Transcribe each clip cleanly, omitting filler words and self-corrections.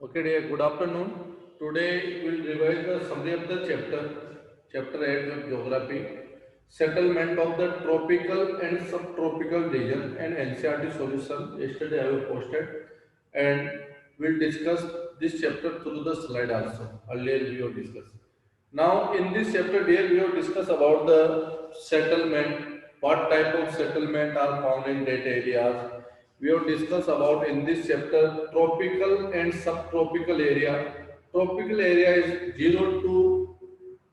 Okay, dear, good afternoon. Today we'll revise the summary of the chapter 8 of geography, settlement of the tropical and subtropical region and NCRT solution. Yesterday I have posted and we'll discuss this chapter through the slide also. Earlier we have discussed. Now in this chapter, dear, we have discussed about the settlement, what type of settlement are found in that areas. We have discussed about in this chapter tropical and subtropical area. Tropical area is 0 to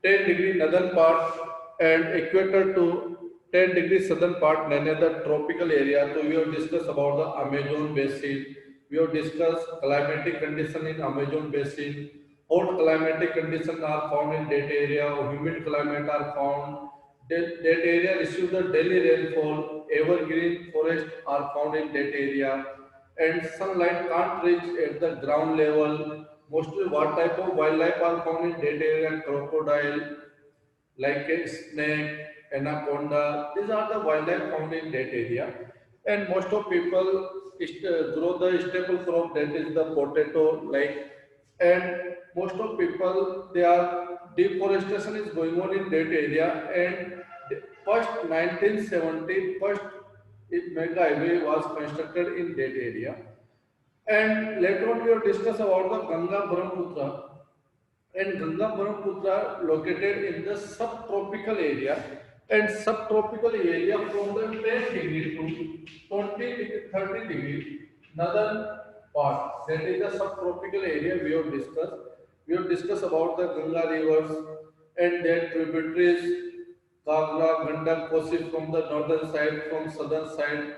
10 degree northern part and equator to 10 degree southern part, none other tropical area. So we have discussed about the Amazon basin. We have discussed climatic condition in Amazon basin. Hot climatic conditions are found in that area. Humid climate are found. That area receives the daily rainfall. Evergreen forests are found in that area. And sunlight can't reach at the ground level. Mostly what type of wildlife are found in that area? Crocodile, like a snake, anaconda. These are the wildlife found in that area. And most of people grow the staple crop, that is the potato. Like, and most of people, they are deforestation is going on in that area. And first 1970, first mega highway was constructed in that area. And later on we will discuss about the Ganga Brahmaputra, and Ganga Brahmaputra located in the subtropical area, and subtropical area from the 10 degree to 20 degree, 30 degree northern part. That is the subtropical area we have discussed. We have discussed about the Ganga rivers and their tributaries, Kagra, Gandak, Kosi from the northern side, from southern side,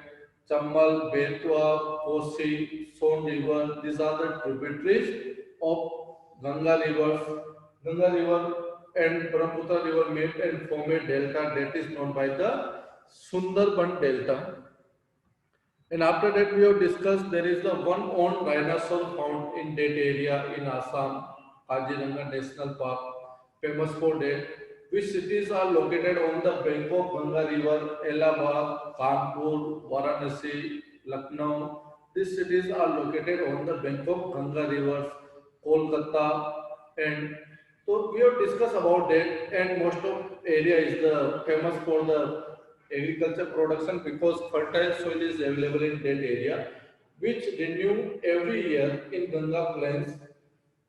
Chammal, Betwa, Kosi, Son river. These are the tributaries of Ganga rivers. Ganga river and Brahmaputra river meet and form a delta that is known by the Sundarban delta. And after that, we have discussed there is the one owned dinosaur found in that area in Assam, Kaziranga National Park, famous for that. Which cities are located on the bank of Ganga River? Allahabad, Kanpur, Varanasi, Lucknow. These cities are located on the bank of Ganga Rivers, Kolkata, and so we have discussed about that. And most of area is the famous for the agriculture production because fertile soil is available in that area, which renew every year in Ganga plains,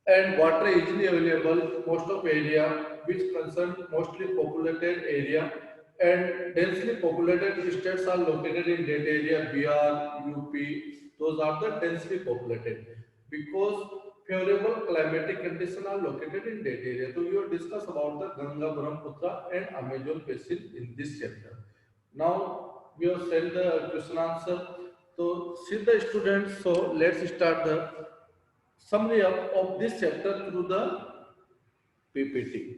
and water easily available most of area which concern mostly populated area, and densely populated states are located in that area. Bihar, UP, those are the densely populated because favorable climatic conditions are located in that area. So we will discuss about the Ganga, Brahmaputra and Amazon basin in this chapter. Now we have sent the question answer. So see the students. So let's start the summary of this chapter through the PPT.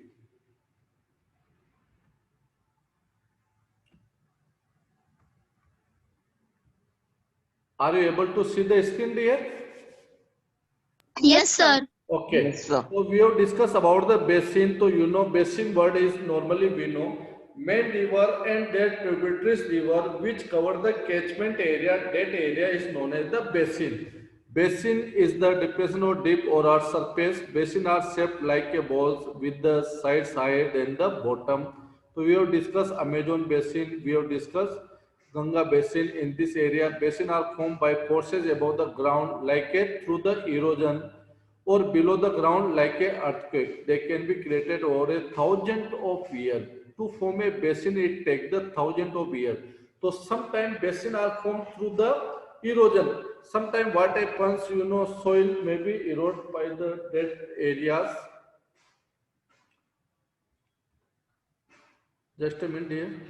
Are you able to see the screen here? Yes, sir. Okay. Yes, sir. So we have discussed about the basin. So you know basin word is normally we know main river and their tributaries river which cover the catchment area. That area is known as the basin. Basin is the depression or deep or our surface. Basin are shaped like a balls with the sides higher than the bottom. So we have discussed Amazon basin. We have discussed Ganga basin. In this area, basin are formed by forces above the ground like a through the erosion or below the ground like a earthquake. They can be created over a thousand of years. To form a basin, it takes the thousand of years. So sometimes basin are formed through the erosion. Sometimes what happens, soil may be eroded by the dead areas. Just a minute here.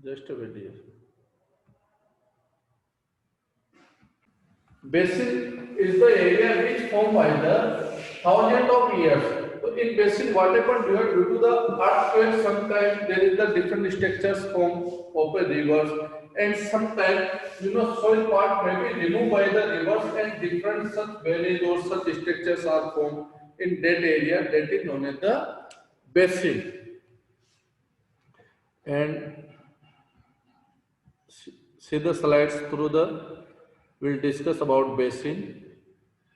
Just a minute here. Basin is the area which formed by the thousand of years. So in basin, what happened here due to the earthquake? Sometimes there is the different structures formed of a rivers, and sometimes soil part may be removed by the rivers, and different such valleys or such structures are formed in that area. That is known as the basin. And see the slides through the, we'll discuss about basin.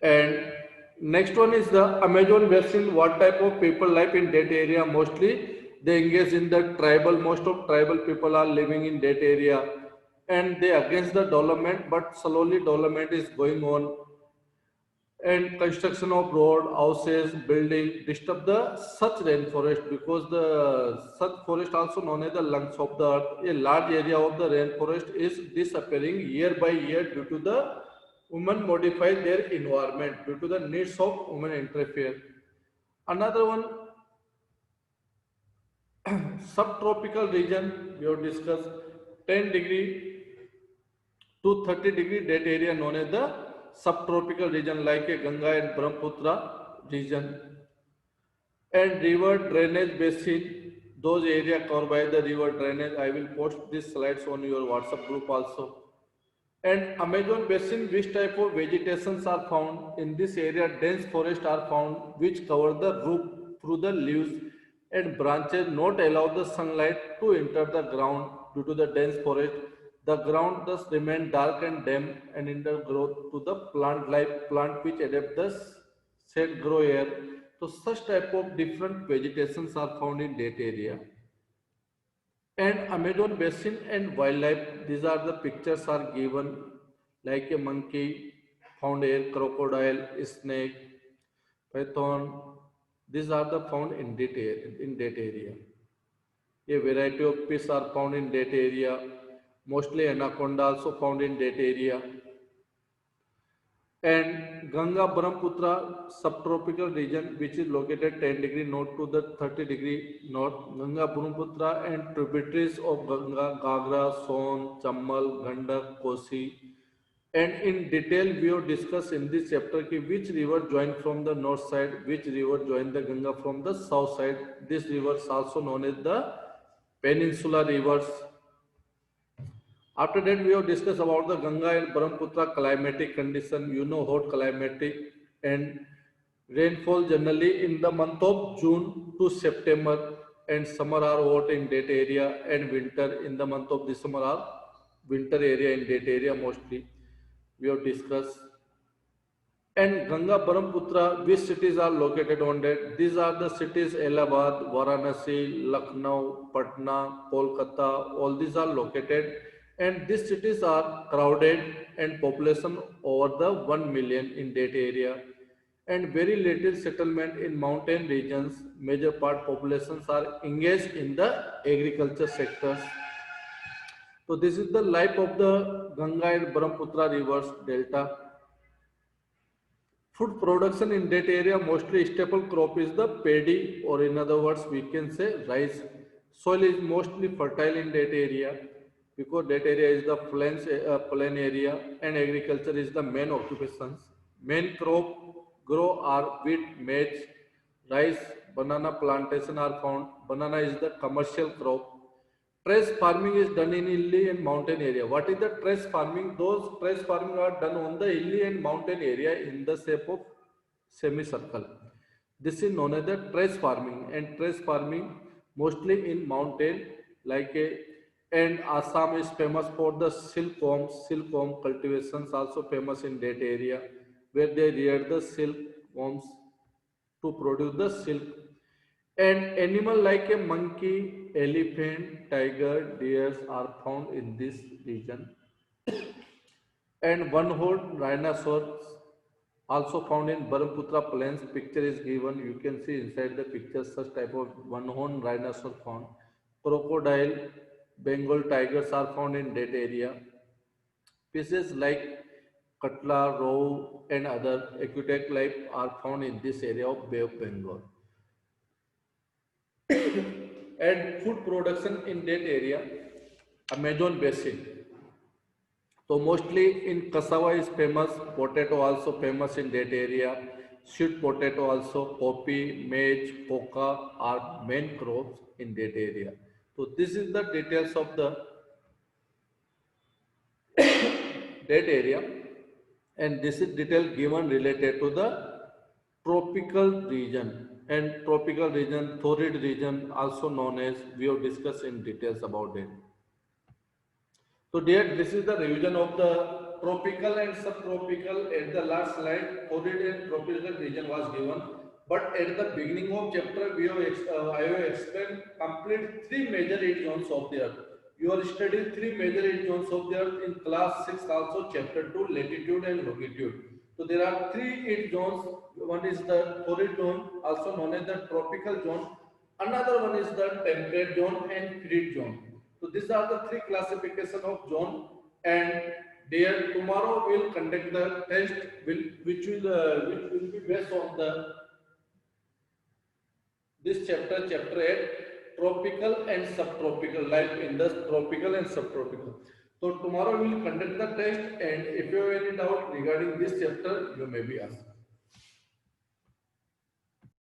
And next one is the Amazon basin. What type of people live in that area? Mostly they engage in the tribal. Most of tribal people are living in that area, and they against the development, but slowly development is going on, and construction of road, houses, building disturb the such rainforest, because the such forest also known as the lungs of the earth. A large area of the rainforest is disappearing year by year due to the women modify their environment due to the needs of women interfere. Another one, subtropical region, we have discussed 10 degree to 30 degree, that area known as the subtropical region, like a Ganga and Brahmaputra region. And river drainage basin, those area covered by the river drainage. I will post these slides on your WhatsApp group also. And Amazon basin, which type of vegetations are found in this area? Dense forest are found which cover the roof through the leaves and branches, not allow the sunlight to enter the ground. Due to the dense forest, the ground thus remain dark and damp and hinder growth to the plant life, plant which adapt the shade grow air. So such type of different vegetations are found in that area. And Amazon basin and wildlife, these are the pictures are given, like a monkey found here, crocodile, snake, python. These are the found in that area. A variety of fish are found in that area. Mostly anaconda also found in that area. And Ganga Brahmaputra subtropical region, which is located 10 degree north to the 30 degree north. Ganga Brahmaputra and tributaries of Ganga, Gagra, Son, Chammal, Gandak, Kosi. And in detail, we have discussed in this chapter ki which river join from the north side, which river join the Ganga from the south side. These rivers also known as the peninsula rivers. After that, we have discussed about the Ganga and Brahmaputra climatic condition. You know, hot climatic and rainfall generally in the month of June to September, and summer are hot in that area, and winter in the month of December are winter area in that area mostly. We have discussed. And Ganga Brahmaputra, which cities are located on that? These are the cities: Allahabad, Varanasi, Lucknow, Patna, Kolkata. All these are located, and these cities are crowded and population over the 1 million in that area, and very little settlement in mountain regions. Major part populations are engaged in the agriculture sectors. So this is the life of the Ganga and Brahmaputra rivers delta. Food production in that area, mostly staple crop is the paddy, or in other words, we can say rice. Soil is mostly fertile in that area, because that area is the plain area, and agriculture is the main occupations. Main crop grow are wheat, maize, rice, banana plantation are found. Banana is the commercial crop. Trace farming is done in hilly and mountain area. What is the trace farming? Those trace farming are done on the hilly and mountain area in the shape of semicircle. This is known as the trace farming, and trace farming mostly in mountain, like a, and Assam is famous for the silkworm. Silkworm cultivations also famous in that area, where they rear the silkworms to produce the silk. And animal like a monkey, elephant, tiger, deers are found in this region. And one-horned rhinoceros also found in Brahmaputra plains. Picture is given. You can see inside the picture such type of one-horned rhinoceros found. Crocodile, Bengal tigers are found in that area. Species like Katla, Roe, and other aquatic life are found in this area of Bay of Bengal. And food production in that area, Amazon basin. So mostly in cassava is famous, potato also famous in that area, sweet potato also, coffee, maize, coca are main crops in that area. So this is the details of the that area, and this is detail given related to the tropical region. and tropical region, torrid region, also known as, we have discussed in details about it. So dear, this is the revision of the tropical and subtropical. At the last slide, torrid and tropical region was given. But at the beginning of chapter, I have explained complete three major heat zones of the earth. You are studying three major heat zones of the earth in class 6 also, chapter 2, latitude and longitude. So there are three heat zones. One is the torrid zone, also known as the tropical zone. Another one is the temperate zone and frigid zone. So these are the three classification of zone. And there tomorrow we will conduct the test, which will be based on the this chapter, chapter 8, tropical and subtropical, life in the tropical and subtropical. So tomorrow we will conduct the test, and if you have any doubt regarding this chapter, you may be asked.